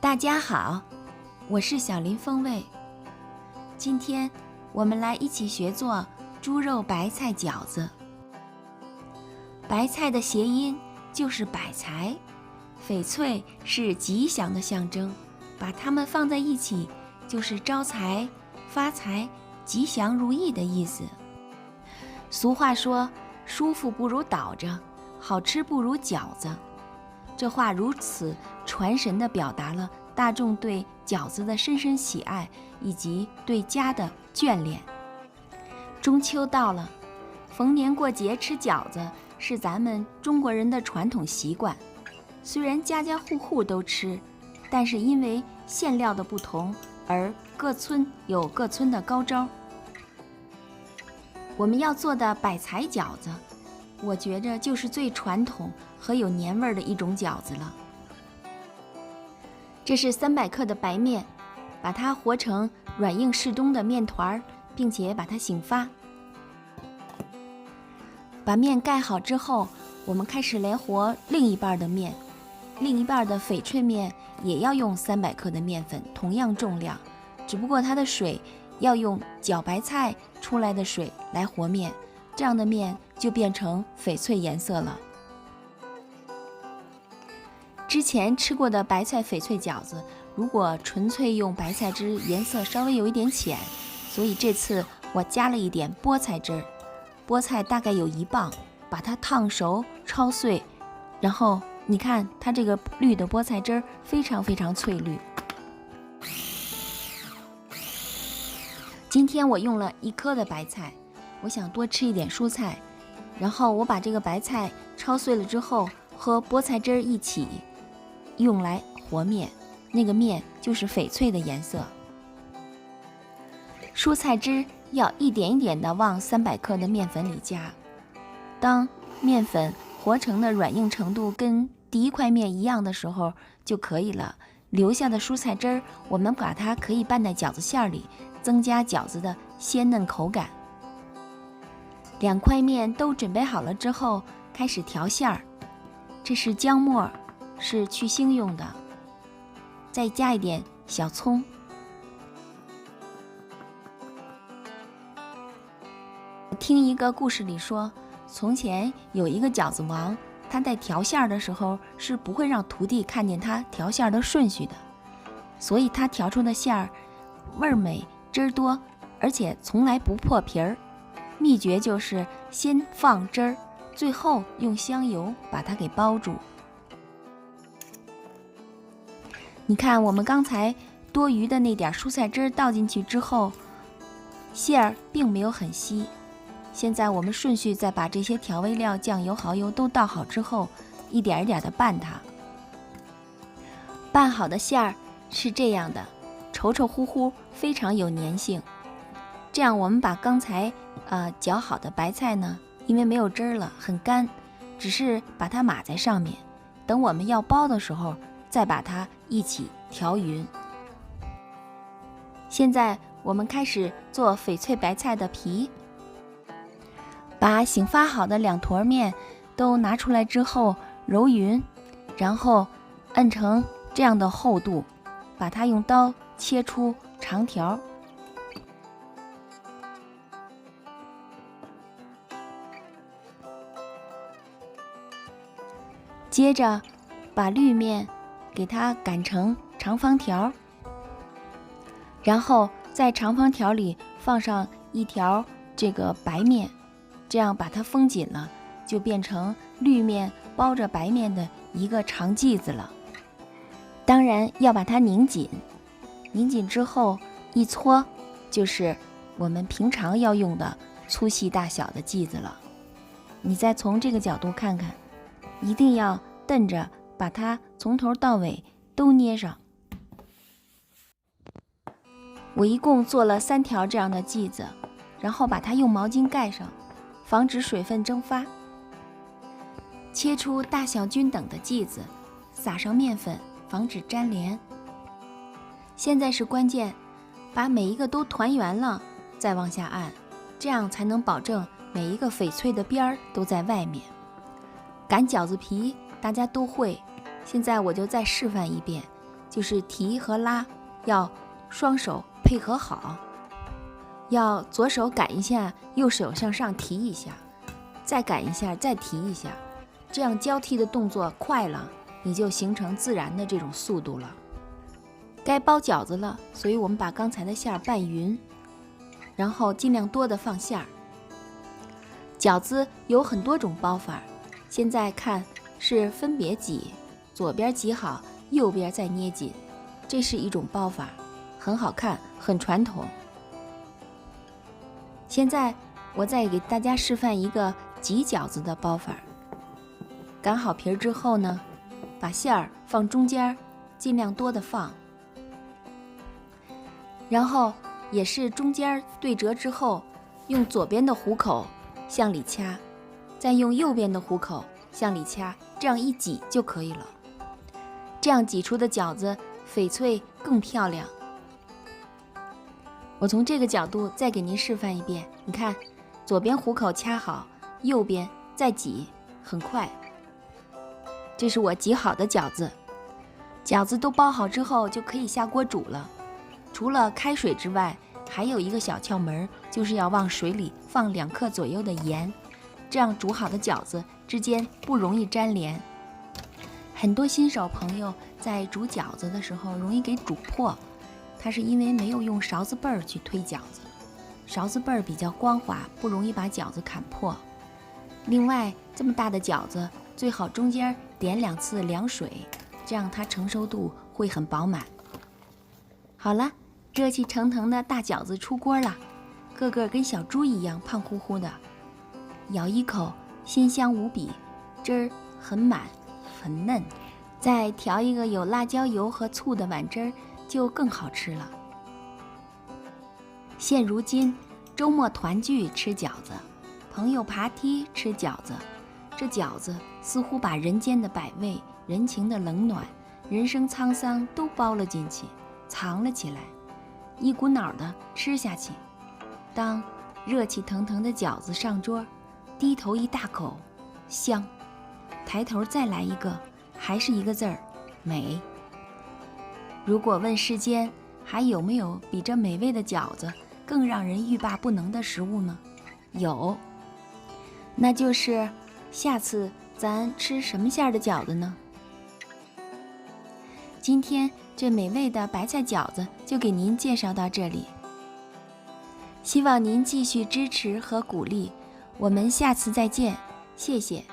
大家好，我是小林风味。今天我们来一起学做猪肉白菜饺子。白菜的谐音就是百财，翡翠是吉祥的象征，把它们放在一起就是招财、发财、吉祥如意的意思。俗话说，舒服不如倒着，好吃不如饺子。这话如此传神地表达了大众对饺子的深深喜爱，以及对家的眷恋。中秋到了，逢年过节吃饺子是咱们中国人的传统习惯。虽然家家户户都吃，但是因为馅料的不同，而各村有各村的高招。我们要做的百财饺子，我觉着就是最传统和有年味儿的一种饺子了。这是300克的白面，把它和成软硬适中的面团，并且把它醒发。把面盖好之后，我们开始来和另一半的面，另一半的翡翠面也要用300克的面粉，同样重量，只不过它的水要用搅白菜出来的水来和面，这样的面就变成翡翠颜色了。之前吃过的白菜翡翠饺子，如果纯粹用白菜汁，颜色稍微有一点浅，所以这次我加了一点菠菜汁儿。菠菜大概有1磅，把它烫熟焯碎，然后你看它这个绿的菠菜汁儿非常非常翠绿。今天我用了1颗的白菜，我想多吃一点蔬菜，然后我把这个白菜焯碎了之后和菠菜汁儿一起用来和面，那个面就是翡翠的颜色。蔬菜汁要一点一点的往300克的面粉里加，当面粉和成的软硬程度跟第一块面一样的时候就可以了。留下的蔬菜汁儿，我们把它可以拌在饺子馅里，增加饺子的鲜嫩口感。2块面都准备好了之后，开始调馅儿。这是姜末，是去腥用的，再加一点小葱。听一个故事里说，从前有一个饺子王，他在调馅的时候是不会让徒弟看见他调馅的顺序的，所以他调出的馅儿味儿美、汁儿多，而且从来不破皮儿。秘诀就是先放汁儿，最后用香油把它给包住。你看我们刚才多余的那点蔬菜汁倒进去之后，馅儿并没有很稀。现在我们顺序再把这些调味料、酱油、蚝油都倒好之后，一点一点的拌它。拌好的馅儿是这样的，稠稠乎乎，非常有粘性。这样我们把刚才搅好的白菜呢，因为没有汁儿了，很干，只是把它码在上面，等我们要包的时候再把它一起调匀。现在我们开始做翡翠白菜的皮。把醒发好的2坨面都拿出来之后揉匀，然后摁成这样的厚度，把它用刀切出长条。接着把绿面给它擀成长方条，然后在长方条里放上1条这个白面，这样把它封紧了，就变成绿面包着白面的一个长剂子了。当然要把它拧紧，拧紧之后一搓，就是我们平常要用的粗细大小的剂子了。你再从这个角度看看，一定要瞪着把它从头到尾都捏上。我一共做了3条这样的剂子，然后把它用毛巾盖上，防止水分蒸发。切出大小均等的剂子，撒上面粉，防止粘连。现在是关键，把每一个都团圆了，再往下按，这样才能保证每一个翡翠的边儿都在外面。擀饺子皮大家都会，现在我就再示范一遍，就是提和拉要双手配合好，要左手赶一下，右手向上提一下，再赶一下，再提一下，这样交替的动作快了，你就形成自然的这种速度了。该包饺子了，所以我们把刚才的馅儿拌匀，然后尽量多的放馅儿。饺子有很多种包法，现在看是分别挤，左边挤好，右边再捏紧，这是一种包法，很好看，很传统。现在我再给大家示范一个挤饺子的包法。擀好皮之后呢，把馅儿放中间，尽量多的放，然后也是中间对折之后，用左边的虎口向里掐，再用右边的虎口向里掐，这样一挤就可以了。这样挤出的饺子翡翠更漂亮。我从这个角度再给您示范一遍，你看，左边虎口掐好，右边再挤，很快。这是我挤好的饺子，饺子都包好之后就可以下锅煮了。除了开水之外，还有一个小窍门，就是要往水里放2克左右的盐，这样煮好的饺子之间不容易粘连。很多新手朋友在煮饺子的时候容易给煮破，它是因为没有用勺子背儿去推饺子，勺子背儿比较光滑，不容易把饺子砍破。另外，这么大的饺子最好中间点2次凉水，这样它成熟度会很饱满。好了，热气腾腾的大饺子出锅了，个个跟小猪一样胖乎乎的，咬一口鲜香无比，汁儿很满很嫩，再调一个有辣椒油和醋的碗汁儿，就更好吃了。现如今周末团聚吃饺子，朋友爬梯吃饺子，这饺子似乎把人间的百味、人情的冷暖、人生沧桑都包了进去，藏了起来，一股脑的吃下去。当热气腾腾的饺子上桌，低头一大口，香；抬头再来一个，还是一个字儿，美。如果问世间还有没有比这美味的饺子更让人欲罢不能的食物呢？有，那就是下次咱吃什么馅儿的饺子呢？今天这美味的白菜饺子就给您介绍到这里，希望您继续支持和鼓励，我们下次再见，谢谢。